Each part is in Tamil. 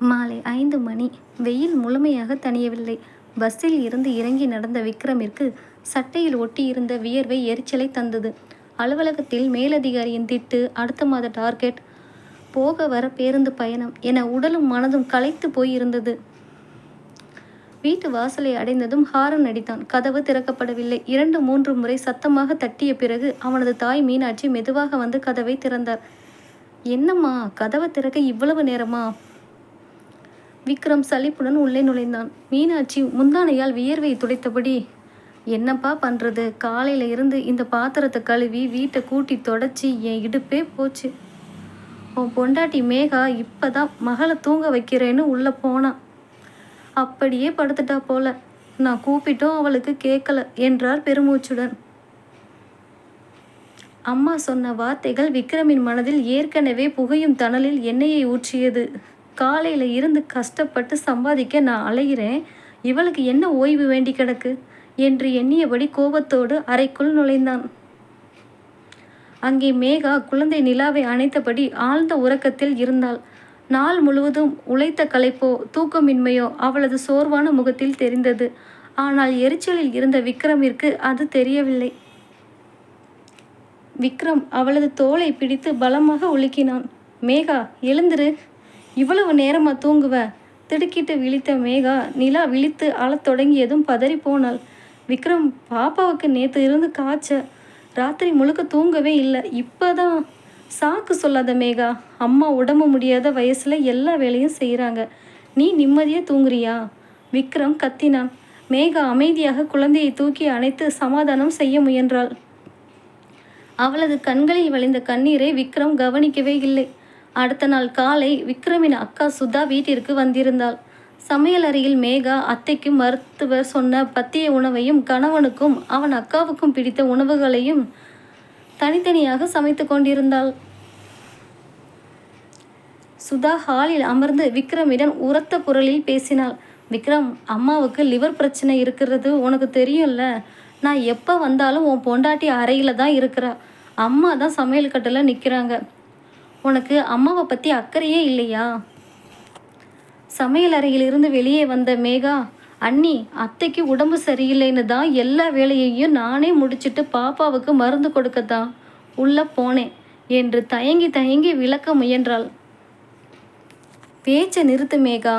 மாலை 5 மணி. வெயில் முழுமையாக தணியவில்லை. பஸ்ஸில் இருந்து இறங்கி நடந்த விக்ரமிற்கு சட்டையில் ஒட்டியிருந்த வியர்வை எரிச்சலை தந்தது. அலுவலகத்தில் மேலதிகாரியின் திட்டு, அடுத்த மாத டார்கெட், போக வர பேருந்து பயணம் என உடலும் மனதும் களைத்து போயிருந்தது. வீட்டு வாசலை அடைந்ததும் ஹாரன் அடித்தான். கதவு திறக்கப்படவில்லை. 2-3 முறை சத்தமாக தட்டிய பிறகு அவனது தாய் மீனாட்சி மெதுவாக வந்து கதவை திறந்தார். என்னம்மா, கதவை திறக்க இவ்வளவு நேரமா? விக்ரம் சலிப்புடன் உள்ளே நுழைந்தான். மீனாட்சி முந்தானையால் வியர்வை துடைத்தபடி, என்னப்பா பண்ணுறது, காலையில் இருந்து இந்த பாத்திரத்தை கழுவி வீட்டை கூட்டி தொடச்சி என் இடுப்பே போச்சு. உன் பொண்டாட்டி மேகா இப்போதான் மகளை தூங்க வைக்கிறேன்னு உள்ளே போனான். அப்படியே படுத்துட்டா போல. நான் கூப்பிட்டும் அவளுக்கு கேட்கல என்றார் பெருமூச்சுடன். அம்மா சொன்ன வார்த்தைகள் விக்ரமின் மனதில் ஏற்கனவே புகையும் தணலில் எண்ணெயை ஊற்றியது. காலையில் இருந்து கஷ்டப்பட்டு சம்பாதிக்க நான் அலைகிறேன், இவளுக்கு என்ன ஓய்வு வேண்டி கிடக்கு என்று எண்ணியபடி கோபத்தோடு அறைக்குள் நுழைந்தான். அங்கே மேகா குழந்தை நிலாவை அணைத்தபடி ஆழ்ந்த உறக்கத்தில் இருந்தாள். நாள் முழுவதும் உழைத்த களைப்போ தூக்கமின்மையோ அவளது சோர்வான முகத்தில் தெரிந்தது. ஆனால் எரிச்சலில் இருந்த விக்ரமிற்கு அது தெரியவில்லை. விக்ரம் அவளது தோளை பிடித்து பலமாக உலுக்கினான். மேகா, எழுந்திரு, இவ்வளவு நேரமா தூங்குவ? திடுக்கிட்டு விழித்த மேகா நிலா விழித்து அழத் தொடங்கியதும் பதறி போனாள். விக்ரம், பாப்பாவுக்கு நேற்று இருந்து காய்ச்ச, ராத்திரி முழுக்க தூங்கவே இல்லை. இப்போதான். சாக்கு சொல்லாத மேகா, அம்மா உடம்பு முடியாத வயசில் எல்லா வேலையும் செய்கிறாங்க, நீ நிம்மதியாக தூங்குறியா? விக்ரம் கத்தினான். மேகா அமைதியாக குழந்தையை தூக்கி அணைத்து சமாதானம் செய்ய முயன்றாள். அவளது கண்களில் வழிந்த கண்ணீரை விக்ரம் கவனிக்கவே இல்லை. அடுத்த நாள் காலை விக்ரமின் அக்கா சுதா வீட்டிற்கு வந்திருந்தாள். சமையல் அறையில் மேகா அத்தைக்கு மருத்துவர் சொன்ன பத்திய உணவையும் கணவனுக்கும் அவன் அக்காவுக்கும் பிடித்த உணவுகளையும் தனித்தனியாக சமைத்து கொண்டிருந்தாள். சுதா ஹாலில் அமர்ந்து விக்ரமிடம் உரத்த குரலில் பேசினாள். விக்ரம், அம்மாவுக்கு லிவர் பிரச்சனை இருக்கிறது உனக்கு தெரியும்ல. நான் எப்போ வந்தாலும் உன் பொண்டாட்டி அறையில் தான் இருக்கிறா. அம்மா தான் சமையல் கட்டில் நிற்கிறாங்க. உனக்கு அம்மாவை பற்றி அக்கறையே இல்லையா? சமையல் அறையிலிருந்து வெளியே வந்த மேகா, அண்ணி, அத்தைக்கு உடம்பு சரியில்லைன்னு தான் எல்லா வேலையையும் நானே முடிச்சிட்டு பாப்பாவுக்கு மருந்து கொடுக்கத்தான் உள்ளே போனேன் என்று தயங்கி தயங்கி விளக்க முயன்றாள். பேச்சை நிறுத்து மேகா.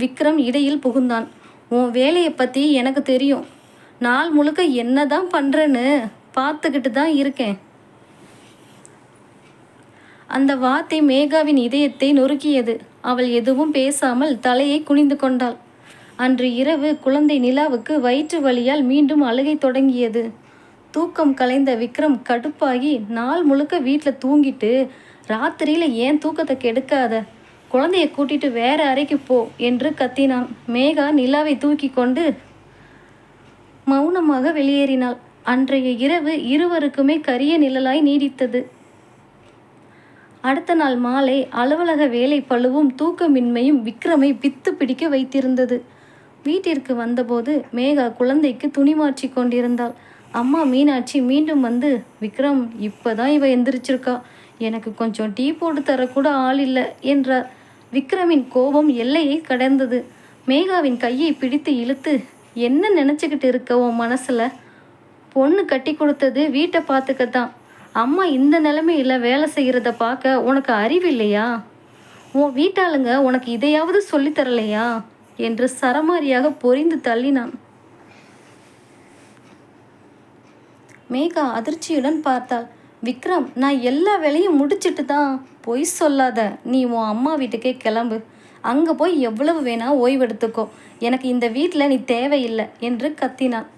விக்ரம் இடையில் புகுந்தான். உன் வேலையை பற்றி எனக்கு தெரியும். நாள் முழுக்க என்ன தான் பண்ணுறேன்னு பார்த்துக்கிட்டு தான் இருக்கேன். அந்த வார்த்தை மேகாவின் இதயத்தை நொறுக்கியது. அவள் எதுவும் பேசாமல் தலையை குனிந்து கொண்டாள். அன்று இரவு குழந்தை நிலாவுக்கு வயிற்று வலியால் மீண்டும் அழுகை தொடங்கியது. தூக்கம் கலைந்த விக்ரம் கடுப்பாகி, நாள் முழுக்க வீட்டில் தூங்கிட்டு ராத்திரியில் ஏன் தூக்கத்தை கெடுக்காத, குழந்தைய கூட்டிட்டு வேற அறைக்கு போ என்று கத்தினான். மேகா நிலாவை தூக்கி கொண்டு மௌனமாக வெளியேறினாள். அன்றைய இரவு இருவருக்குமே கரிய நிழலாய் நீடித்தது. அடுத்த நாள் மாலை அலுவலக வேலை பளுவும் தூக்கமின்மையும் விக்ரமை பித்து பிடிக்க வைத்திருந்தது. வீட்டிற்கு வந்தபோது மேகா குழந்தைக்கு துணி மாற்றி கொண்டிருந்தாள். அம்மா மீனாட்சி மீண்டும் வந்து, விக்ரம், இப்போதான் இவ எந்திரிச்சிருக்கா, எனக்கு கொஞ்சம் டீ போட்டு தரக்கூட ஆள் இல்லை என்றார். விக்ரமின் கோபம் எல்லையை கடந்தது. மேகாவின் கையை பிடித்து இழுத்து, என்ன நினச்சிக்கிட்டு இருக்க உன் மனசில்? பொண்ணு கட்டி கொடுத்தது வீட்டை பார்த்துக்கத்தான். அம்மா இந்த நிலைமையில் வேலை செய்கிறத பார்க்க உனக்கு அறிவில்லையா? உன் வீட்டாளுங்க உனக்கு இதையாவது சொல்லித்தரலையா என்று சரமாரியாக பொரிந்து தள்ளினான். மேகா அதிர்ச்சியுடன் பார்த்தாள். விக்ரம், நான் எல்லா வேலையும் முடிச்சிட்டு தான். பொய் சொல்லாத. நீ உன் அம்மா வீட்டுக்கே கிளம்பு. அங்கே போய் எவ்வளவு வேணா ஓய்வெடுத்துக்கோ. எனக்கு இந்த வீட்டில் நீ தேவையில்லை என்று கத்தினான்.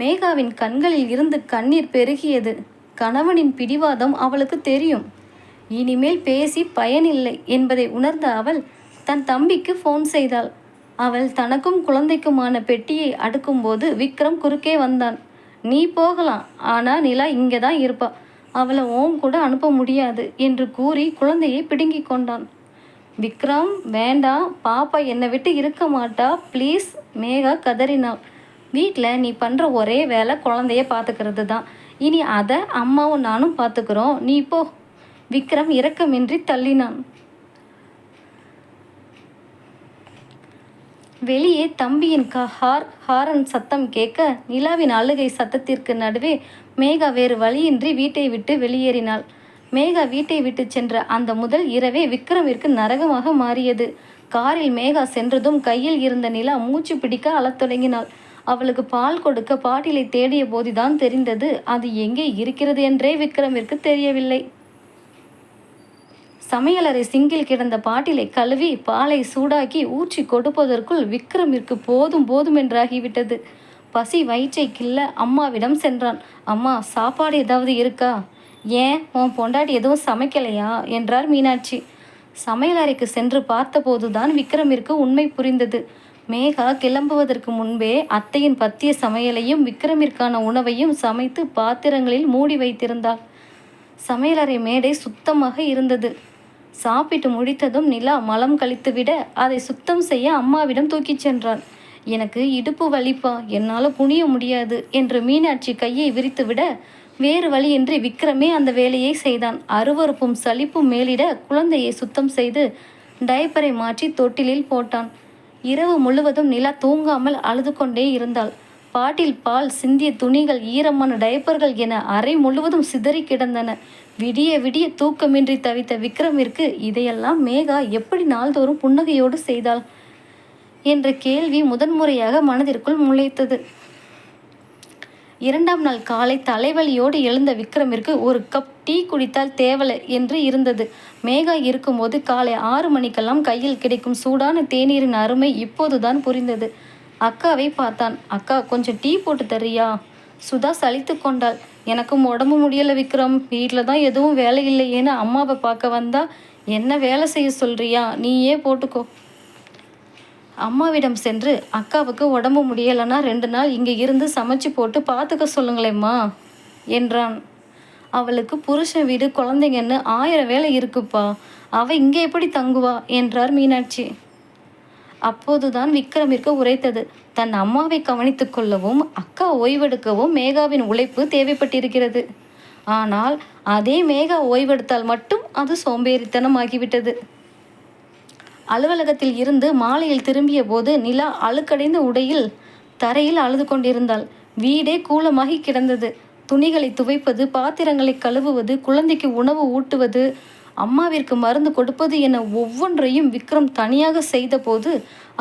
மேகாவின் கண்களில் இருந்து கண்ணீர் பெருகியது. கணவனின் பிடிவாதம் அவளுக்கு தெரியும். இனிமேல் பேசி பயனில்லை என்பதை உணர்ந்த அவள் தன் தம்பிக்கு ஃபோன் செய்தாள். அவள் தனக்கும் குழந்தைக்குமான பெட்டியை அடுக்கும்போது விக்ரம் குறுக்கே வந்தான். நீ போகலாம், ஆனால் நிலா இங்கே தான் இருப்பா, அவளை ஓம் கூட அனுப்ப முடியாது என்று கூறி குழந்தையை பிடுங்கி கொண்டான். விக்ரம், வேண்டாம், பாப்பா என்னை விட்டு இருக்க மாட்டா, ப்ளீஸ். மேகா கதறினாள். வீட்டில் நீ பண்ணுற ஒரே வேலை குழந்தைய பார்த்துக்கிறது தான். இனி அதை அம்மாவும் நானும் பார்த்துக்கிறோம், நீ போ. விக்ரம் இரக்கமின்றி தள்ளினான். வெளியே தம்பியின் ஹாரன் சத்தம் கேட்க நிலாவின் அழுகை சத்தத்திற்கு நடுவே மேகா வேறு வழியின்றி வீட்டை விட்டு வெளியேறினாள். மேகா வீட்டை விட்டு சென்ற அந்த முதல் இரவே விக்ரமிற்கு நரகமாக மாறியது. காரில் மேகா சென்றதும் கையில் இருந்த நிலா மூச்சு பிடிக்க அழத் தொடங்கினாள். அவளுக்கு பால் கொடுக்க பாட்டிலை தேடிய போதுதான் தெரிந்தது அது எங்கே இருக்கிறது என்றே விக்ரமிற்கு தெரியவில்லை. சமையலறை சிங்கில் கிடந்த பாட்டிலை கழுவி பாலை சூடாக்கி ஊற்றி கொடுப்பதற்குள் விக்ரமிற்கு போதும் போதுமென்றாகிவிட்டது. பசி வயிற்றை கிள்ள அம்மாவிடம் சென்றான். அம்மா, சாப்பாடு ஏதாவது இருக்கா? ஏன், உன் பொண்டாட்டி எதுவும் சமைக்கலையா என்றார் மீனாட்சி. சமையலறைக்கு சென்று பார்த்தபோதுதான் விக்ரமிற்கு உண்மை புரிந்தது. மேகா கிளம்புவதற்கு முன்பே அத்தையின் பத்திய சமையலையும் விக்ரமிற்கான உணவையும் சமைத்து பாத்திரங்களில் மூடி வைத்திருந்தாள். சமையலறை மேடை சுத்தமாக இருந்தது. சாப்பிட்டு முடித்ததும் நிலா மலம் கழித்துவிட அதை சுத்தம் செய்ய அம்மாவிடம் தூக்கிச் சென்றான். எனக்கு இடுப்பு வலிப்பா, என்னால் குனிய முடியாது என்று மீனாட்சி கையை விரித்துவிட வேறு வழியின்றி விக்ரமே அந்த வேலையை செய்தான். அருவருப்பும் சலிப்பும் மேலிட குழந்தையை சுத்தம் செய்து டைப்பரை மாற்றி தொட்டிலில் போட்டான். இரவு முழுவதும் நிலா தூங்காமல் அழுது கொண்டே இருந்தாள். பாட்டில் பால் சிந்திய துணிகள், ஈரமான டைப்பர்கள் என அறை முழுவதும் சிதறி கிடந்தன. விடிய விடிய தூக்கமின்றி தவித்த விக்ரமிற்கு இதையெல்லாம் மேகா எப்படி நாள்தோறும் புன்னகையோடு செய்தாள் என்ற கேள்வி முதன்முறையாக மனதிற்குள் முளைத்தது. 2ஆம் நாள் காலை தலைவலியோடு எழுந்த விக்ரமிற்கு ஒரு கப் டீ குடித்தால் தேவலை என்று இருந்தது. மேகா இருக்கும்போது காலை 6 மணிக்கெல்லாம் கையில் கிடைக்கும் சூடான தேநீரின் அருமை இப்போதுதான் புரிந்தது. அக்காவை பார்த்தான். அக்கா, கொஞ்சம் டீ போட்டு தரியா? சுதா சலித்து கொண்டாள். எனக்கும் உடம்பு முடியலை விக்ரம், வீட்டில் தான் எதுவும் வேலை இல்லையேன்னு அம்மாவை பார்க்க வந்தா என்ன வேலை செய்ய சொல்றியா? நீயே போட்டுக்கோ. அம்மாவிடம் சென்று அக்காவுக்கு உடம்பு முடியலைன்னா 2 நாள் இங்கே இருந்து சமைச்சு போட்டு பார்த்துக்க சொல்லுங்களேம்மா என்றான். அவளுக்கு புருஷன் வீடு, குழந்தைங்கன்னு 1000 வேலை இருக்குப்பா, அவள் இங்கே எப்படி தங்குவா என்றார் மீனாட்சி. அப்போதுதான் விக்ரமிற்கு உரைத்தது. தன் அம்மாவை கவனித்து கொள்ளவும் அக்கா ஓய்வெடுக்கவும் மேகாவின் உழைப்பு தேவைப்பட்டிருக்கிறது. ஆனால் அதே மேகா ஓய்வெடுத்தால் மட்டும் அது சோம்பேறித்தனம் ஆகிவிட்டது. அலுவலகத்தில் இருந்து மாலையில் திரும்பிய போது நிலா அழுக்கடைந்த உடையில் தரையில் அழுது கொண்டிருந்தாள். வீடே கூலமாகி கிடந்தது. துணிகளை துவைப்பது, பாத்திரங்களை கழுவுவது, குழந்தைக்கு உணவு ஊட்டுவது, அம்மாவிற்கு மருந்து கொடுப்பது என ஒவ்வொன்றையும் விக்ரம் தனியாக செய்தபோது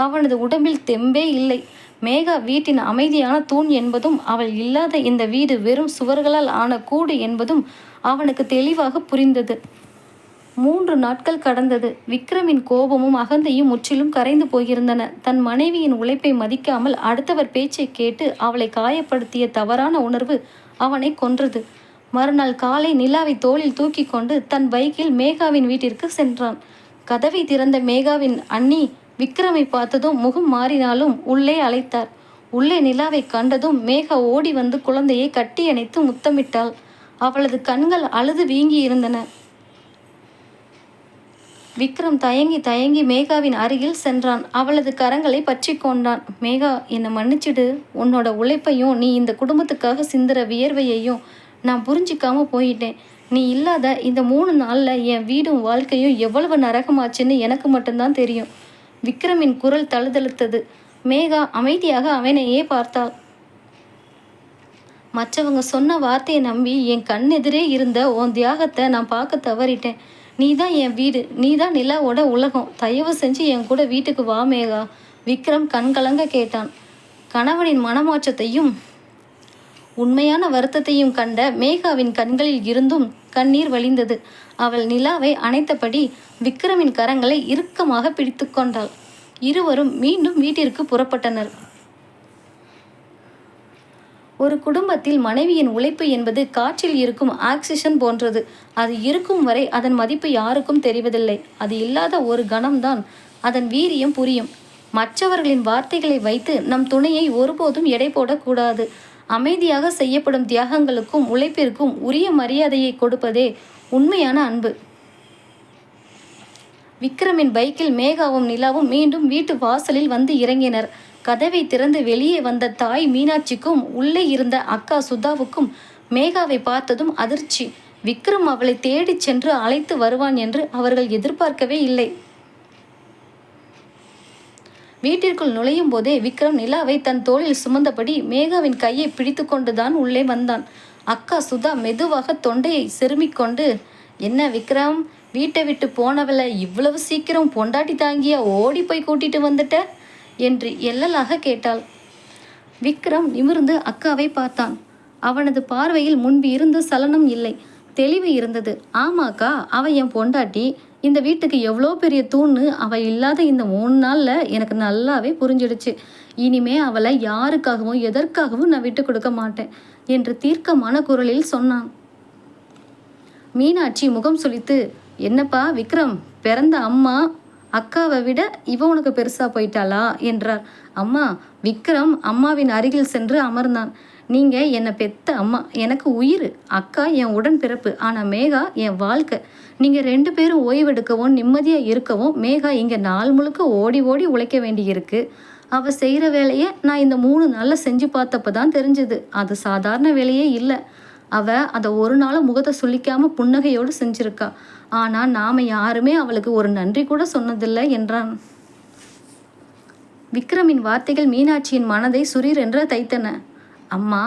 அவனது உடம்பில் தெம்பே இல்லை. மேகா வீட்டின் அமைதியான தூண் என்பதும் அவள் இல்லாத இந்த வீடு வெறும் சுவர்களால் ஆன கூடு என்பதும் அவனுக்கு தெளிவாக புரிந்தது. 3 நாட்கள் கடந்தது. விக்ரமின் கோபமும் அகந்தையும் முற்றிலும் கரைந்து போயிருந்தன. தன் மனைவியின் உழைப்பை மதிக்காமல் அடுத்தவர் பேச்சை கேட்டு அவளை காயப்படுத்திய தவறான உணர்வு அவனை கொன்றது. மறுநாள் காலை நிலாவை தோளில் தூக்கி கொண்டு தன் பைக்கில் மேகாவின் வீட்டிற்கு சென்றான். கதவை திறந்த மேகாவின் அண்ணி விக்ரமை பார்த்ததும் முகம் மாறினாலும் உள்ளே அழைத்தார். உள்ளே நிலாவை கண்டதும் மேகா ஓடி வந்து குழந்தையை கட்டியணைத்து முத்தமிட்டாள். அவளது கண்கள் அழுது வீங்கி இருந்தன. விக்ரம் தயங்கி தயங்கி மேகாவின் அருகில் சென்றான். அவளது கரங்களை பற்றி கொண்டான். மேகா, என்னை மன்னிச்சிடு. உன்னோட உழைப்பையும் நீ இந்த குடும்பத்துக்காக சிந்துற வியர்வையையும் நான் புரிஞ்சிக்காம போயிட்டேன். நீ இல்லாத இந்த 3 நாளில் என் வீடும் வாழ்க்கையும் எவ்வளவு நரகமாச்சுன்னு எனக்கு மட்டும்தான் தெரியும். விக்ரமின் குரல் தழுதழுத்தது. மேகா அமைதியாக அவனையே பார்த்தாள். மற்றவங்க சொன்ன வார்த்தையை நம்பி என் கண்ணெதிரே இருந்த உன் தியாகத்தை நான் பார்க்க தவறிட்டேன். நீ தான் என் வீடு, நீ தான் நிலாவோட உலகம். தயவு செஞ்சு என் கூட வீட்டுக்கு வா மேகா. விக்ரம் கண்கலங்க கேட்டான். கணவனின் மனமாற்றத்தையும் உண்மையான வருத்தத்தையும் கண்ட மேகாவின் கண்களில் இருந்தும் கண்ணீர் வழிந்தது. அவள் நிலாவை அணைத்தபடி விக்ரமின் கரங்களை இறுக்கமாக பிடித்து கொண்டாள். இருவரும் மீண்டும் வீட்டிற்கு புறப்பட்டனர். ஒரு குடும்பத்தில் மனைவியின் உழைப்பு என்பது காற்றில் இருக்கும் ஆக்சிஜன் போன்றது. அது இருக்கும் வரை அதன் மதிப்பு யாருக்கும் தெரிவதில்லை. அது இல்லாத ஒரு கணம்தான் அதன் வீரியம் புரியும். மற்றவர்களின் வார்த்தைகளை வைத்து நம் துணையை ஒருபோதும் எடை போடக்கூடாது. அமைதியாக செய்யப்படும் தியாகங்களுக்கும் உழைப்பிற்கும் உரிய மரியாதையை கொடுப்பதே உண்மையான அன்பு. விக்ரமின் பைக்கில் மேகாவும் நிலாவும் மீண்டும் வீட்டு வாசலில் வந்து இறங்கினர். கதவை திறந்து வெளியே வந்த தாய் மீனாட்சிக்கும் உள்ளே இருந்த அக்கா சுதாவுக்கும் மேகாவை பார்த்ததும் அதிர்ச்சி. விக்ரம் அவளை தேடிச் சென்று அழைத்து வருவான் என்று அவர்கள் எதிர்பார்க்கவே இல்லை. வீட்டிற்குள் நுழையும் போதே விக்ரம் நிலாவை தன் தோளில் சுமந்தபடி மேகாவின் கையை பிடித்து கொண்டுதான் உள்ளே வந்தான். அக்கா சுதா மெதுவாக தொண்டையை செருமிக்கொண்டு, என்ன விக்ரம், வீட்டை விட்டு போனவளை இவ்வளவு சீக்கிரம் பொண்டாட்டி தாங்கியா ஓடி போய் கூட்டிட்டு வந்துட்ட என்று எள்ளலாக கேட்டாள். விக்ரம் நிமிர்ந்து அக்காவை பார்த்தான். அவனது பார்வையில் முன்பு இருந்து சலனம் இல்லை, தெளிவு இருந்தது. ஆமாக்கா, அவ என் பொண்டாட்டி. இந்த வீட்டுக்கு எவ்வளோ பெரிய தூணு அவ இல்லாத இந்த 3 நாள்ல எனக்கு நல்லாவே புரிஞ்சிடுச்சு. இனிமே அவளை யாருக்காகவும் எதற்காகவும் நான் விட்டு கொடுக்க மாட்டேன் என்று தீர்க்கமான குரலில் சொன்னான். மீனாட்சி முகம் சுளித்து, என்னப்பா விக்ரம், பிறந்த அம்மா அக்காவை விட இவ உனக்கு பெருசா போயிட்டாளா என்றார். அம்மா. விக்ரம் அம்மாவின் அருகில் சென்று அமர்ந்தான். நீங்க என்னை பெத்த அம்மா, எனக்கு உயிர். அக்கா என் உடன் பிறப்பு, ஆனா மேகா என் வாழ்க்கை. நீங்க 2 பேரும் ஓய்வெடுக்கவும் நிம்மதியா இருக்கவும் மேகா இங்க நாள் முழுக்க ஓடி ஓடி உழைக்க வேண்டியிருக்கு. அவ செய்யற வேலையை நான் இந்த 3 நாள்ல செஞ்சு பார்த்தப்பதான் தெரிஞ்சது, அது சாதாரண வேலையே இல்லை. அவ அதை ஒரு நாளும் முகத்தை சுளிக்காம புன்னகையோடு செஞ்சிருக்கா. ஆனா நாம யாருமே அவளுக்கு ஒரு நன்றி கூட சொன்னதில்லை என்றான். விக்ரமின் வார்த்தைகள் மீனாட்சியின் மனதை சுரீர் என்ற தைத்தன. அம்மா,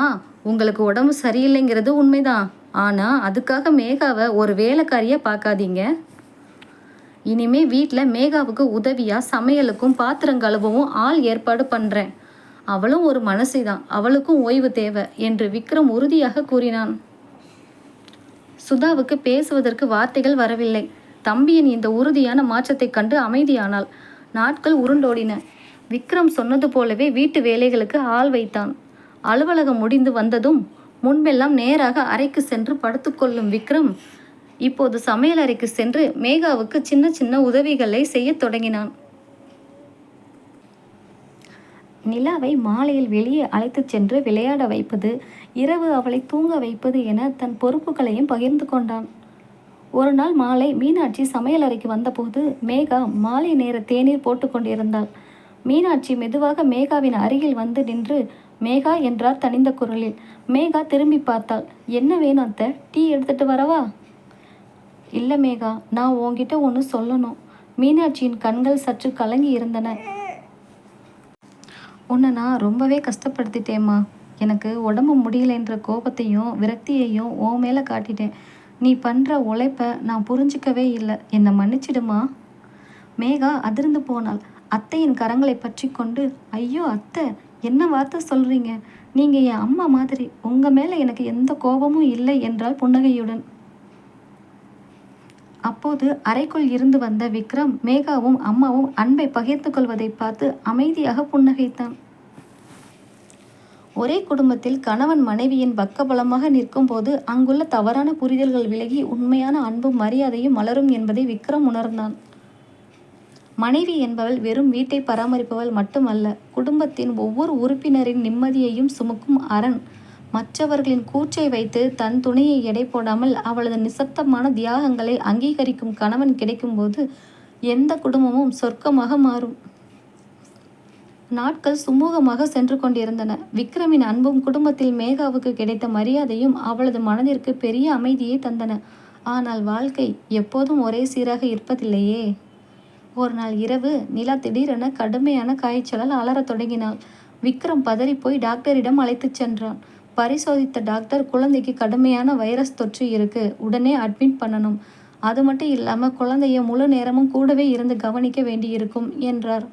உங்களுக்கு உடம்பு சரியில்லைங்கிறது உண்மைதான். ஆனா அதுக்காக மேகாவை ஒரு வேலைக்காரியா பார்க்காதீங்க. இனிமே வீட்டில் மேகாவுக்கு உதவியா சமையலுக்கும் பாத்திரம் கழுவவும் ஆள் ஏற்பாடு பண்றேன். அவளும் ஒரு மனசுதான், அவளுக்கும் ஓய்வு தேவை என்று விக்ரம் உறுதியாக கூறினான். சுதாவுக்கு பேசுவதற்கு வார்த்தைகள் வரவில்லை. தம்பியின் இந்த உறுதியான மாற்றத்தை கண்டு அமைதியானாள். நாட்கள் உருண்டோடின. விக்ரம் சொன்னது போலவே வீட்டு வேலைகளுக்கு ஆள் வைத்தான். அலுவலகம் முடிந்து வந்ததும் முன்பெல்லாம் நேராக அறைக்கு சென்று படுத்துக்கொள்ளும் விக்ரம் இப்போது சமையலறைக்கு சென்று மேகாவுக்கு சின்ன சின்ன உதவிகளை செய்ய தொடங்கினான். நிலாவை மாலையில் வெளியே அழைத்துச் சென்று விளையாட வைப்பது, இரவு அவளை தூங்க வைப்பது என தன் பொறுப்புகளையும் பகிர்ந்து கொண்டான். ஒரு நாள் மாலை மீனாட்சி சமையலறைக்கு வந்தபோது மேகா மாலை நேர தேநீர் போட்டு கொண்டிருந்தாள். மீனாட்சி மெதுவாக மேகாவின் அருகில் வந்து நின்று மேகா என்றார் தனிந்த குரலில். மேகா திரும்பி பார்த்தாள். என்ன வேணும் அத்தை, டீ எடுத்துட்டு வரவா? இல்லை மேகா, நான் உன்கிட்ட ஒன்று சொல்லணும். மீனாட்சியின் கண்கள் சற்று கலங்கி இருந்தன. உன்னை நான் ரொம்பவே கஷ்டப்படுத்திட்டேம்மா. எனக்கு உடம்பு முடியலைன்ற கோபத்தையும் விரக்தியையும் உன் மேலே காட்டிட்டேன். நீ பண்ணுற உழைப்பை நான் புரிஞ்சிக்கவே இல்லை, என்னை மன்னிச்சிடுமா. மேகா அதிர்ந்து போனாள். அத்தையின் கரங்களை பற்றி கொண்டு, ஐயோ அத்தை, என்ன வார்த்தை சொல்கிறீங்க? நீங்கள் என் அம்மா மாதிரி, உங்கள் மேலே எனக்கு எந்த கோபமும் இல்லை என்றாள் புன்னகையுடன். அப்போது அறைக்குள் இருந்து வந்த விக்ரம் மேகாவும் அம்மாவும் அன்பை பகிர்ந்து கொள்வதை பார்த்து அமைதியாக புன்னகைத்தான். ஒரே குடும்பத்தில் கணவன் மனைவியின் பக்கபலமாக நிற்கும் போது அங்குள்ள தவறான புரிதல்கள் விலகி உண்மையான அன்பும் மரியாதையும் மலரும் என்பதை விக்ரம் உணர்ந்தான். மனைவி என்பவள் வெறும் வீட்டை பராமரிப்பவள் மட்டுமல்ல, குடும்பத்தின் ஒவ்வொரு உறுப்பினரின் நிம்மதியையும் சுமக்கும் அரண். மற்றவர்களின் கூச்சை வைத்து தன் துணையை எடை போடாமல் அவளது நிசப்தமான தியாகங்களை அங்கீகரிக்கும் கணவன் கிடைக்கும்போது எந்த குடும்பமும் சொர்க்கமாக மாறும். நாட்கள் சுமூகமாக சென்று கொண்டிருந்தன. விக்ரமின் அன்பும் குடும்பத்தில் மேகாவுக்கு கிடைத்த மரியாதையும் அவளது மனதிற்கு பெரிய அமைதியை தந்தன. ஆனால் வாழ்க்கை எப்போதும் ஒரே சீராக இருப்பதில்லையே. ஒரு நாள் இரவு நிலா திடீரென கடுமையான காய்ச்சலால் அலறத் தொடங்கினாள். விக்ரம் பதறிப்போய் டாக்டரிடம் அழைத்துச் சென்றான். பரிசோதித்த டாக்டர், குழந்தைக்கு கடுமையான வைரஸ் தொற்று இருக்கு, உடனே அட்மிட் பண்ணணும். அது மட்டும் இல்லாமல் குழந்தைய முழு நேரமும் கூடவே இருந்து கவனிக்க வேண்டியிருக்கும் என்றார்.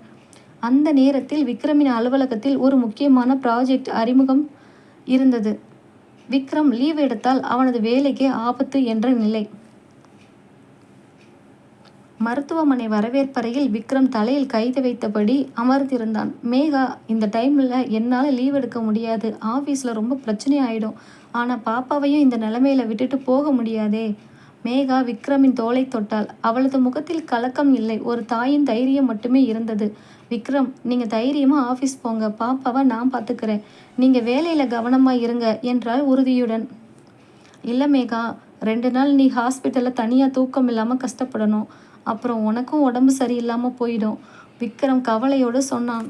அந்த நேரத்தில் விக்ரமின் அலுவலகத்தில் ஒரு முக்கியமான ப்ராஜெக்ட் அறிமுகம் இருந்தது. விக்ரம் லீவ் எடுத்தால் அவனது வேலைக்கே ஆபத்து என்ற நிலை. மருத்துவமனை வரவேற்பறையில் விக்ரம் தலையில் கைது வைத்தபடி அமர்ந்திருந்தான். மேகா, இந்த டைமில் என்னால் லீவ் எடுக்க முடியாது, ஆஃபீஸில் ரொம்ப பிரச்சனை ஆகிடும். ஆனால் பாப்பாவையும் இந்த நிலைமையில விட்டுட்டு போக முடியாதே. மேகா விக்ரமின் தோளை தொட்டாள். அவளது முகத்தில் கலக்கம் இல்லை, ஒரு தாயின் தைரியம் மட்டுமே இருந்தது. விக்ரம், நீங்கள் தைரியமாக ஆஃபீஸ் போங்க, பாப்பாவை நான் பார்த்துக்கிறேன். நீங்கள் வேலையில் கவனமாக இருங்க என்றாள் உறுதியுடன். இல்லை மேகா, 2 நாள் நீ ஹாஸ்பிட்டலில் தனியாக தூக்கம் இல்லாமல் கஷ்டப்படணும். அப்புறம் உனக்கும் உடம்பு சரியில்லாமல் போயிடும், விக்ரம் கவலையோடு சொன்னான்.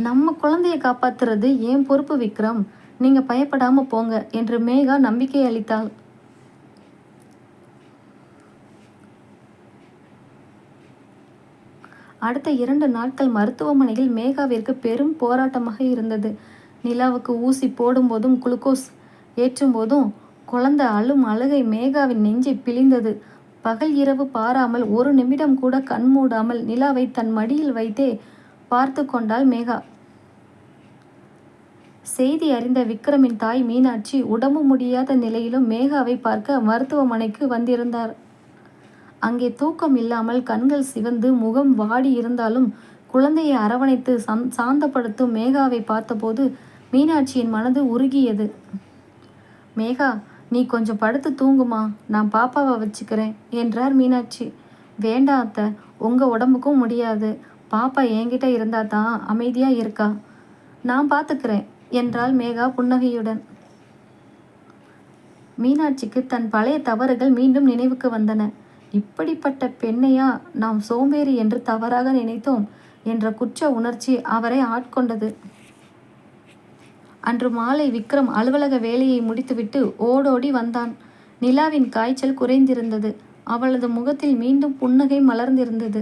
நம்ம குழந்தைய காப்பாத்துறது ஏன் பொறுப்பு விக்ரம், நீங்கள் பயப்படாமல் போங்க என்று மேகா நம்பிக்கை அளித்தாள். அடுத்த 2 நாட்கள் மருத்துவமனையில் மேகாவிற்கு பெரும் போராட்டமாக இருந்தது. நிலாவுக்கு ஊசி போடும்போதும் குளுக்கோஸ் ஏற்றும்போதும் குழந்தை அழும் அழுகை மேகாவின் நெஞ்சை பிழிந்தது. பகல் இரவு பாராமல் ஒரு நிமிடம் கூட கண் மூடாமல் நிலாவை தன் மடியில் வைத்தே பார்த்து கொண்டாள் மேகா. செய்தி அறிந்த விக்ரமின் தாய் மீனாட்சி உடம்பு முடியாத நிலையிலும் மேகாவை பார்க்க மருத்துவமனைக்கு வந்திருந்தார். அங்கே தூக்கம் இல்லாமல் கண்கள் சிவந்து முகம் வாடி இருந்தாலும் குழந்தையை அரவணைத்து சாந்தப்படுத்தும் மேகாவை பார்த்தபோது மீனாட்சியின் மனது உருகியது. மேகா, நீ கொஞ்சம் படுத்து தூங்குமா, நான் பாப்பாவை வச்சுக்கிறேன் என்றார் மீனாட்சி. வேண்டாம் அத்தை, உங்கள் உடம்புக்கும் முடியாது. பாப்பா என்கிட்ட இருந்தா தான் அமைதியாக இருக்கா. நான் பார்த்துக்கிறேன் என்றாள் மேகா புன்னகையுடன். மீனாட்சிக்கு தன் பழைய தவறுகள் மீண்டும் நினைவுக்கு வந்தன. இப்படிப்பட்ட பெண்ணையா நாம் சோம்பேறி என்று தவறாக நினைத்தோம் என்ற குற்ற உணர்ச்சி அவரை ஆட்கொண்டது. அன்று மாலை விக்ரம் அலுவலக வேலையை முடித்துவிட்டு ஓடோடி வந்தான். நிலாவின் காய்ச்சல் குறைந்திருந்தது. அவளது முகத்தில் மீண்டும் புன்னகை மலர்ந்திருந்தது.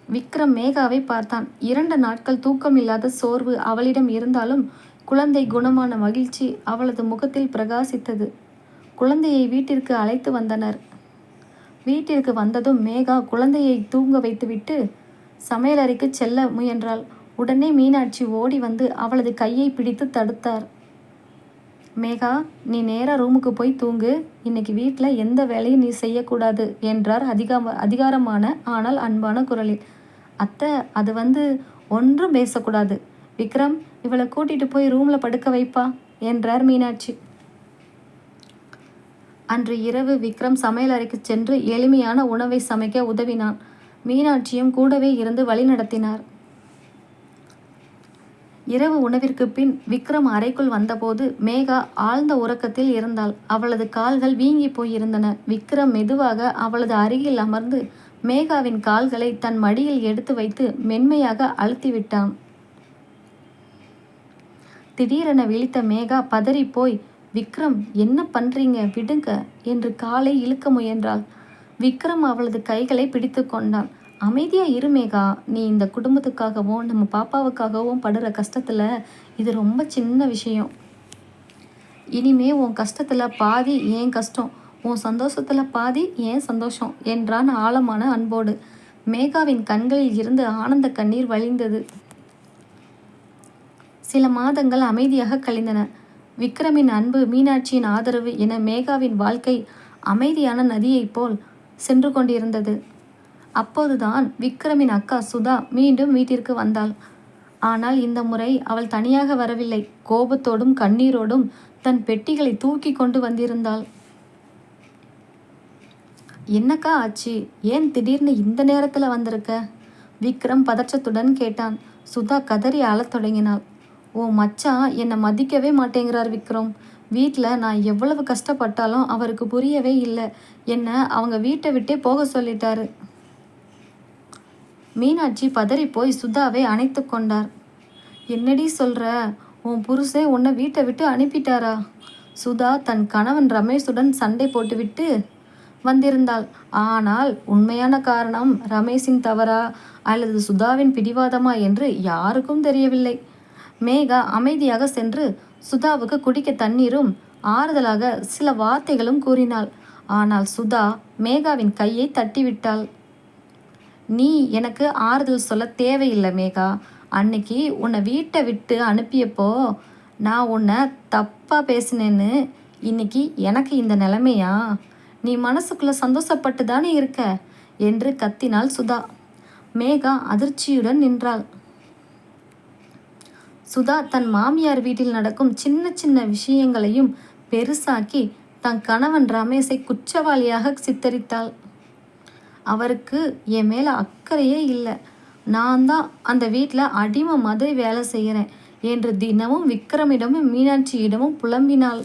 விக்ரம் மேகாவை பார்த்தான். 2 நாட்கள் தூக்கமில்லாத சோர்வு அவளிடம் இருந்தாலும் குழந்தை குணமான மகிழ்ச்சி அவளது முகத்தில் பிரகாசித்தது. குழந்தையை வீட்டிற்கு அழைத்து வந்தனர். வீட்டிற்கு வந்ததும் மேகா குழந்தையை தூங்க வைத்துவிட்டு சமையலறைக்கு செல்ல முயன்றாள். உடனே மீனாட்சி ஓடி வந்து அவளது கையை பிடித்து தடுத்தார். மேகா, நீ நேராக ரூமுக்கு போய் தூங்கு. இன்னைக்கு வீட்டில் எந்த வேலையும் நீ செய்யக்கூடாது என்றார் அதிகாரமான ஆனால் அன்பான குரலில். அத்தை, அது ஒன்றும் பேசக்கூடாது. விக்ரம், இவளை கூட்டிட்டு போய் ரூமில் படுக்க வைப்பா என்றார் மீனாட்சி. அன்று இரவு விக்ரம் சமையலறைக்கு சென்று எளிமையான உணவை சமைக்க உதவினான். மீனாட்சியும் கூடவே இருந்து வழிநடத்தினார். இரவு உணவிற்கு பின் விக்ரம் அறைக்குள் வந்தபோது மேகா ஆழ்ந்த உறக்கத்தில் இருந்தாள். அவளது கால்கள் வீங்கி போயிருந்தன. விக்ரம் மெதுவாக அவளது அருகில் அமர்ந்து மேகாவின் கால்களை தன் மடியில் எடுத்து வைத்து மென்மையாக அழுத்திவிட்டான். திடீரென விழித்த மேகா பதறிப்போய், விக்ரம், என்ன பண்றீங்க, விடுங்க என்று காலை இழுக்க முயன்றாள். விக்ரம் அவளது கைகளை பிடித்து கொண்டான். அமைதியா இரு மேகா, நீ இந்த குடும்பத்துக்காகவும் நம்ம பாப்பாவுக்காகவும் படுற கஷ்டத்துல இது ரொம்ப சின்ன விஷயம். இனிமே உன் கஷ்டத்துல பாதி ஏன் கஷ்டம், உன் சந்தோஷத்துல பாதி ஏன் சந்தோஷம் என்றான் ஆழமான அன்போடு. மேகாவின் கண்களில் இருந்து ஆனந்த கண்ணீர் வழிந்தது. சில மாதங்கள் அமைதியாக கழிந்தன. விக்ரமின் அன்பு, மீனாட்சியின் ஆதரவு என மேகாவின் வாழ்க்கை அமைதியான நதியைப் போல் சென்று கொண்டிருந்தது. அப்போதுதான் விக்ரமின் அக்கா சுதா மீண்டும் வீட்டிற்கு வந்தாள். ஆனால் இந்த முறை அவள் தனியாக வரவில்லை. கோபத்தோடும் கண்ணீரோடும் தன் பெட்டிகளை தூக்கி கொண்டு வந்திருந்தாள். என்னக்கா ஆச்சு, ஏன் திடீர்னு இந்த நேரத்தில் வந்திருக்க? விக்ரம் பதற்றத்துடன் கேட்டான். சுதா கதறி அழத் தொடங்கினாள். ஓ மச்சான் என்னை மதிக்கவே மாட்டேங்கிறார் விக்ரம். வீட்டில் நான் எவ்வளவு கஷ்டப்பட்டாலும் அவருக்கு புரியவே இல்லை. என்னை அவங்க வீட்டை விட்டே போக சொல்லிட்டாரு. மீனாட்சி பதறி போய் சுதாவை அணைத்து கொண்டார். என்னடி சொல்ற, உன் புருஷே உன்னை வீட்டை விட்டு அனுப்பிட்டாரா? சுதா தன் கணவன் ரமேஷுடன் சண்டை போட்டுவிட்டு வந்திருந்தாள். ஆனால் உண்மையான காரணம் ரமேஷின் தவறா அல்லது சுதாவின் பிடிவாதமா என்று யாருக்கும் தெரியவில்லை. மேகா அமைதியாக சென்று சுதாவுக்கு குடிக்க தண்ணீரும் ஆறுதலாக சில வார்த்தைகளும் கூறினாள். ஆனால் சுதா மேகாவின் கையை தட்டிவிட்டாள். நீ எனக்கு ஆறுதல் சொல்ல தேவையில்லை மேகா. அன்னைக்கு உன்னை வீட்டை விட்டு அனுப்பியப்போ நான் உன்னை தப்பாக பேசினேன்னு இன்னைக்கு எனக்கு இந்த நிலைமையா? நீ மனசுக்குள்ளே சந்தோஷப்பட்டு தானே இருக்க என்று கத்தினாள் சுதா. மேகா அதிர்ச்சியுடன் நின்றாள். சுதா தன் மாமியார் வீட்டில் நடக்கும் சின்ன சின்ன விஷயங்களையும் பெருசாக்கி தன் கணவன் ரமேஷை குற்றவாளியாக சித்தரித்தாள். அவருக்கு என் மேலே அக்கறையே இல்லை. நான் தான் அந்த வீட்டில் அடிமை மாதிரி வேலை செய்கிறேன் என்று தினமும் விக்ரமிடமும் மீனாட்சியிடமும் புலம்பினாள்.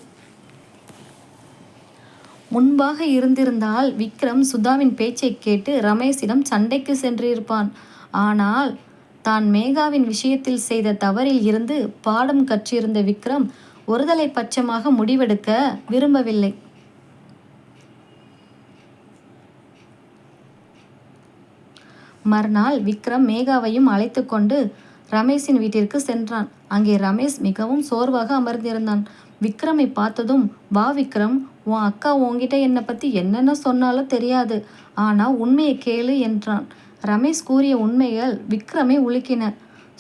முன்பாக இருந்திருந்தால் விக்ரம் சுதாவின் பேச்சை கேட்டு ரமேஷிடம் சண்டைக்கு சென்றிருப்பான். ஆனால் தான் மேகாவின் விஷயத்தில் செய்த தவறில் இருந்து பாடம் கற்றிருந்த விக்ரம் ஒருதலை பட்சமாக முடிவெடுக்க விரும்பவில்லை. மறுநாள் விக்ரம் மேகாவையும் அழைத்து கொண்டு ரமேஷின் வீட்டிற்கு சென்றான். அங்கே ரமேஷ் மிகவும் சோர்வாக அமர்ந்திருந்தான். விக்ரமை பார்த்ததும், வா விக்ரம், உன் அக்கா உன்கிட்ட என்னை பற்றி என்னென்ன சொன்னாலும் தெரியாது, ஆனால் உண்மையை கேளு என்றான். ரமேஷ் கூறிய உண்மைகள் விக்ரமை உலுக்கின.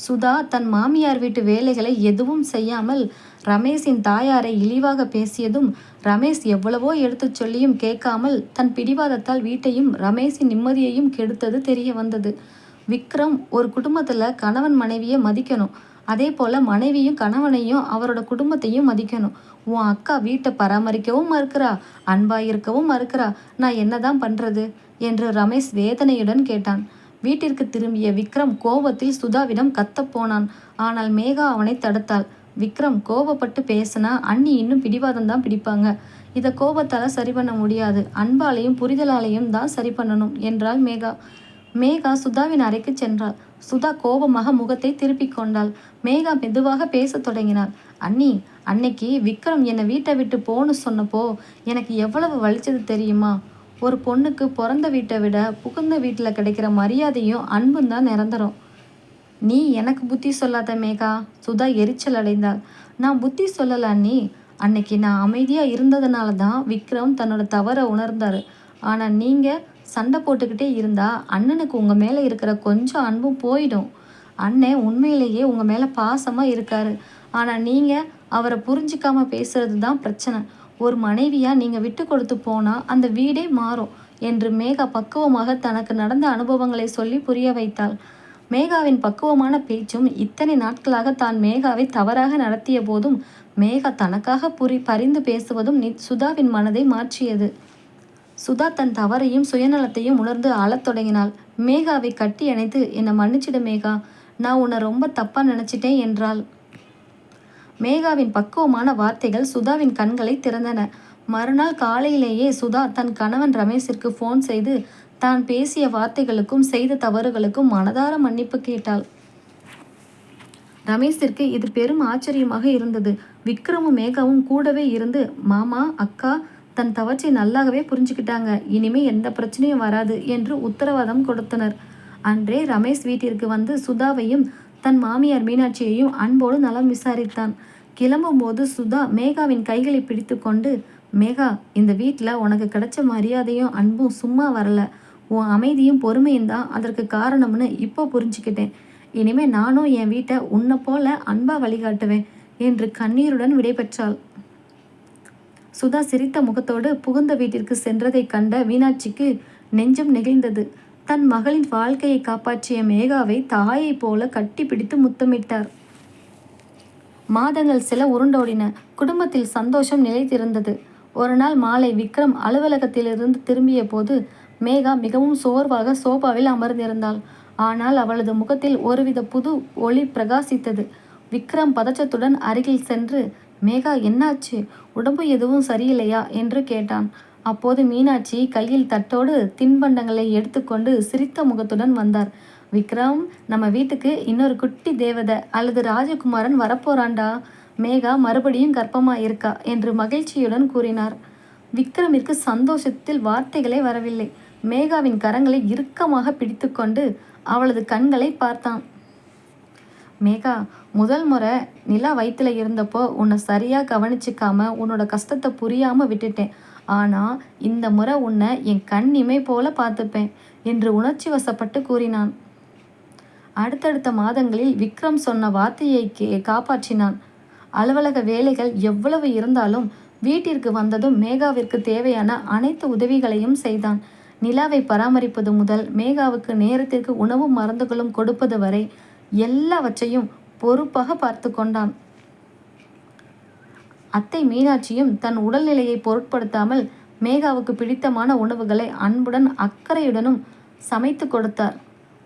சுதா தன் மாமியார் வீட்டு வேலைகளை எதுவும் செய்யாமல் ரமேஷின் தாயாரை இழிவாக பேசியதும், ரமேஷ் எவ்வளவோ எடுத்துச் சொல்லியும் கேட்காமல் தன் பிடிவாதத்தால் வீட்டையும் ரமேஷின் நிம்மதியையும் கெடுத்தது தெரிய வந்தது. விக்ரம் ஒரு குடும்பத்தில் கணவன் மனைவியை மதிக்கணும், அதே போல் மனைவியும் கணவனையும் அவரோட குடும்பத்தையும் மதிக்கணும். உன் அக்கா வீட்டை பராமரிக்கவும் மறுக்கிறா, அன்பா இருக்கவும் மறுக்கிறா, நான் என்னதான் பண்ணுறது என்று ரமேஷ் வேதனையுடன் கேட்டான். வீட்டிற்கு திரும்பிய விக்ரம் கோபத்தில் சுதாவிடம் கத்தப்போனான். ஆனால் மேகா அவனை தடுத்தாள். விக்ரம், கோபப்பட்டு பேசினா அண்ணி இன்னும் பிடிவாதம் தான் பிடிப்பாங்க. இதை கோபத்தால் சரி பண்ண முடியாது, அன்பாலையும் புரிதலாலையும் தான் சரி பண்ணணும் என்றாள் மேகா. மேகா சுதாவின் அறைக்கு சென்றாள். சுதா கோபமாக முகத்தை திருப்பிக் கொண்டாள். மேகா மெதுவாக பேசத் தொடங்கினாள். அண்ணி, அன்னைக்கு விக்ரம் என்னை வீட்டை விட்டு போன்னு சொன்னப்போ எனக்கு எவ்வளவு வலிச்சது தெரியுமா? ஒரு பொண்ணுக்கு பிறந்த வீட்டை விட புகுந்த வீட்டில் கிடைக்கிற மரியாதையும் அன்பும் தான் நிரந்தரம். நீ எனக்கு புத்தி சொல்லாத மேகா. சுதா எரிச்சல் அடைந்தாள். நான் புத்தி சொல்லல அண்ணி. அன்னைக்கு நான் அமைதியாக இருந்ததுனால தான் விக்ரம் தன்னோட தவறை உணர்ந்தார். ஆனால் நீங்கள் சண்டை போட்டுக்கிட்டே இருந்தா அண்ணனுக்கு உங்கள் மேலே இருக்கிற கொஞ்சம் அன்பும் போயிடும். அண்ணன் உண்மையிலேயே உங்கள் மேலே பாசமாக இருக்காரு. ஆனால் நீங்கள் அவரை புரிஞ்சிக்காம பேசுறது தான் பிரச்சனை. ஒரு மனைவியாக நீங்கள் விட்டு கொடுத்து போனால் அந்த வீடே மாறும் என்று மேகா பக்குவமாக தனக்கு நடந்த அனுபவங்களை சொல்லி புரிய வைத்தாள். மேகாவின் பக்குவமான பேச்சும் இத்தனை நாட்களாக தான் மேகாவை தவறாக நடத்திய போதும் மேகா தனக்காக பரிந்து பேசுவதும் சுதாவின் மனதை மாற்றியது. சுதா தன் தவறையும் சுயநலத்தையும் உணர்ந்து அழத் தொடங்கினாள். மேகாவை கட்டி அணைத்து, என்னை மன்னிச்சிடு மேகா, நான் உன்னை ரொம்ப தப்பா நினைச்சிட்டேன் என்றாள். மேகாவின் பக்குவமான வார்த்தைகள் சுதாவின் கண்களை திறந்தன. மறுநாள் காலையிலேயே சுதா தன் கணவன் ரமேஷிற்கு ஃபோன் செய்து தான் பேசிய வார்த்தைகளுக்கும் செய்த தவறுகளுக்கும் மனதார மன்னிப்பு கேட்டாள். ரமேஷிற்கு இது பெரும் ஆச்சரியமாக இருந்தது. விக்ரமும் மேகாவும் கூடவே இருந்து, மாமா, அக்கா தன் தவற்றை நல்லாகவே புரிஞ்சுக்கிட்டாங்க, இனிமே எந்த பிரச்சனையும் வராது என்று உத்தரவாதம் கொடுத்தனர். அன்றே ரமேஷ் வீட்டிற்கு வந்து சுதாவையும் தன் மாமியார் மீனாட்சியையும் அன்போடு நலம் விசாரித்தான். கிளம்பும்போது சுதா மேகாவின் கைகளை பிடித்து கொண்டு, மேகா, இந்த வீட்டில் உனக்கு கிடைச்ச மரியாதையும் அன்பும் சும்மா வரல, உன் அமைதியும் பொறுமையும் தான் அதற்கு காரணம்னு இப்போ புரிஞ்சுக்கிட்டேன். இனிமே நானும் என் வீட்டை உன்னை போல அன்பா வழிகாட்டுவேன் என்று கண்ணீருடன் விடைபெற்றாள். சுதா சிரித்த முகத்தோடு புகுந்த வீட்டிற்கு சென்றதை கண்ட மீனாட்சிக்கு நெஞ்சம் நெகிழ்ந்தது. தன் மகளின் வாழ்க்கையை காப்பாற்றிய மேகாவை தாயை போல கட்டி பிடித்து முத்தமிட்டார். மாதங்கள் சில உருண்டோடின. குடும்பத்தில் சந்தோஷம் நிலைத்திருந்தது. ஒரு நாள் மாலை விக்ரம் அலுவலகத்திலிருந்து திரும்பிய போது மேகா மிகவும் சோர்வாக சோபாவில் அமர்ந்திருந்தாள். ஆனால் அவளது முகத்தில் ஒருவித புது ஒளி பிரகாசித்தது. விக்ரம் பதற்றத்துடன் அருகில் சென்று, மேகா, என்னாச்சு, உடம்பு எதுவும் சரியில்லையா என்று கேட்டான். அப்போது மீனாட்சி கையில் தட்டோடு தின்பண்டங்களை எடுத்துக்கொண்டு சிரித்த முகத்துடன் வந்தார். விக்ரம், நம்ம வீட்டுக்கு இன்னொரு குட்டி தேவதை அல்லது ராஜகுமாரன் வரப்போறான்டா. மேகா மறுபடியும் கர்ப்பமா இருக்கா என்று மகிழ்ச்சியுடன் கூறினார். விக்ரமிற்கு சந்தோஷத்தில் வார்த்தைகளே வரவில்லை. மேகாவின் கரங்களை இறுக்கமாக பிடித்து கொண்டு அவளது கண்களை பார்த்தான். மேகா, முதல் முறை நிலா வயிற்றுல இருந்தப்போ உன்னை சரியாக கவனிச்சிக்காம உன்னோட கஷ்டத்தை புரியாமல் விட்டுட்டேன். ஆனால் இந்த முறை உன்னை என் கண் இமை போல பார்த்துப்பேன் என்று உணர்ச்சி வசப்பட்டு கூறினான். அடுத்தடுத்த மாதங்களில் விக்ரம் சொன்ன வார்த்தையை காப்பாற்றினான். அலுவலக வேலைகள் எவ்வளவு இருந்தாலும் வீட்டிற்கு வந்ததும் மேகாவிற்கு தேவையான அனைத்து உதவிகளையும் செய்தான். நிலாவை பராமரிப்பது முதல் மேகாவுக்கு நேரத்திற்கு உணவும் மருந்துகளும் கொடுப்பது வரை எல்லாவற்றையும் பொறுப்பாக பார்த்து கொண்டான். அத்தை மீனாட்சியும் தன் உடல்நிலையை பொருட்படுத்தாமல் மேகாவுக்கு பிடித்தமான உணவுகளை அன்புடன் அக்கறையுடனும் சமைத்து கொடுத்தார்.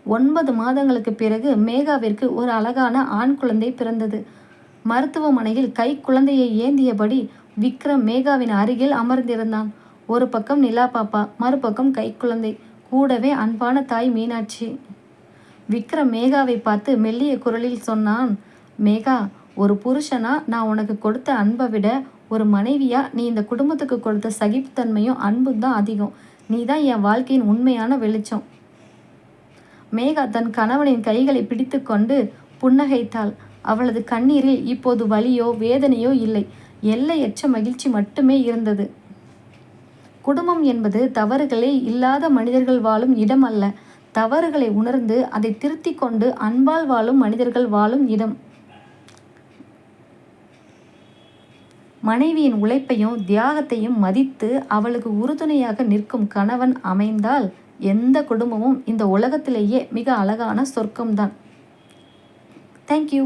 9 மாதங்களுக்கு பிறகு மேகாவிற்கு ஒரு அழகான ஆண் குழந்தை பிறந்தது. மருத்துவமனையில் கை குழந்தையை ஏந்தியபடி விக்ரம் மேகாவின் அருகில் அமர்ந்திருந்தான். ஒரு பக்கம் நிலா பாப்பா, மறுபக்கம் கை குழந்தை, கூடவே அன்பான தாய் மீனாட்சி. விக்ரம் மேகாவை பார்த்து மெல்லிய குரலில் சொன்னான், மேகா, ஒரு புருஷனா நான் உனக்கு கொடுத்த அன்பை விட ஒரு மனைவியா நீ இந்த குடும்பத்துக்கு கொடுத்த சகிப்புத்தன்மையும் அன்பும் தான் அதிகம். நீ தான் என் வாழ்க்கையின் உண்மையான வெளிச்சம். மேகா தன் கணவனின் கைகளை பிடித்து கொண்டு புன்னகைத்தாள். அவளது கண்ணீரில் இப்போது வலியோ வேதனையோ இல்லை, எல்லையற்ற மகிழ்ச்சி மட்டுமே இருந்தது. குடும்பம் என்பது தவறுகளே இல்லாத மனிதர்கள் வாழும் இடம் அல்ல, தவறுகளை உணர்ந்து அதை திருத்திக் கொண்டு அன்பால் வாழும் மனிதர்கள் வாழும் இடம். மனைவியின் உழைப்பையும் தியாகத்தையும் மதித்து அவளுக்கு உறுதுணையாக நிற்கும் கணவன் அமைந்தால் எந்த குடும்பமும் இந்த உலகத்திலேயே மிக அழகான சொர்க்கம்தான். தேங்க்யூ.